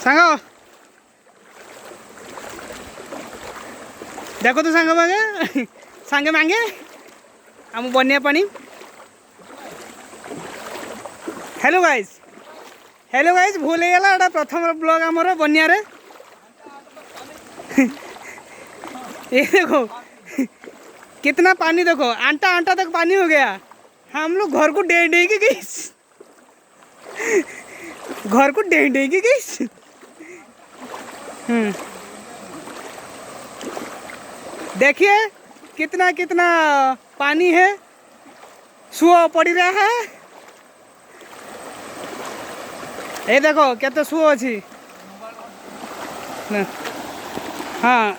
सांग देखो तो सांग मांगे सांगे मांगे आम बनिया पानी। हेलो गाइस भूल हो गला प्रथम ब्लॉग आमर बनिया रे। ये देखो कितना पानी, देखो आंटा आंटा तक पानी हो गया। हम लोग घर को डें डें के गई, घर को डें डें के गई। देखिए कितना कितना पानी है, सुओ पड़ रहा है। ये देखो केते सुओ अच्छी। हाँ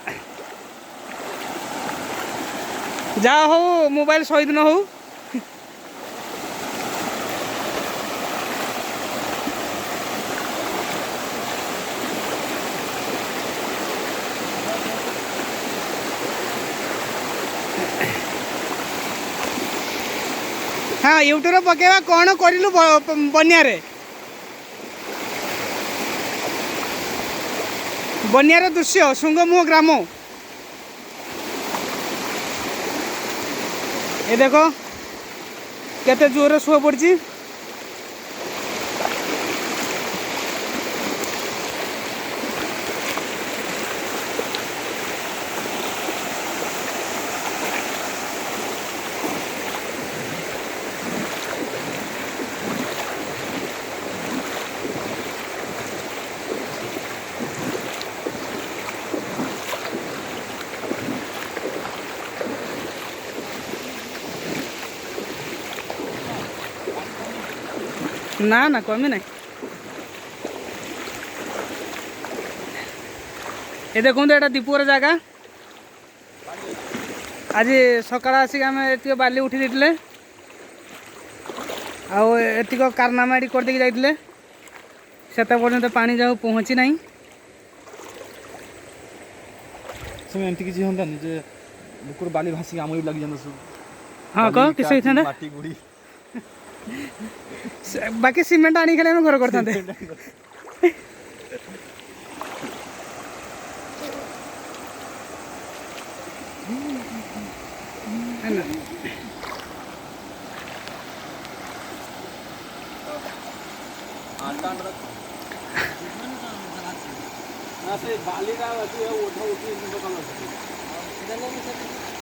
जा हो मोबाइल शहीद न हो। हाँ यूट्यूब पकेवा कौन करिलु बनिया रे, बनियार दृश्य सुंगमुह ग्राम। ये देखो केते जोर सुह पड़ी। ना ना कमी ना। ये देखो एटा दीपुर जगह। आज सकाळ आसिक आम एतिक बाली उठी देते आतिक कारनामा कर देकी जाइए से पर्यंत पानी जाऊ पहुँची ना। एमती किसी हंतानी जे लोकर बाली भासी आम लगी जाना सब। हाँ कह किस माटी गुड़ी बाकी सीमेंट आनी खाली घर करते। बाली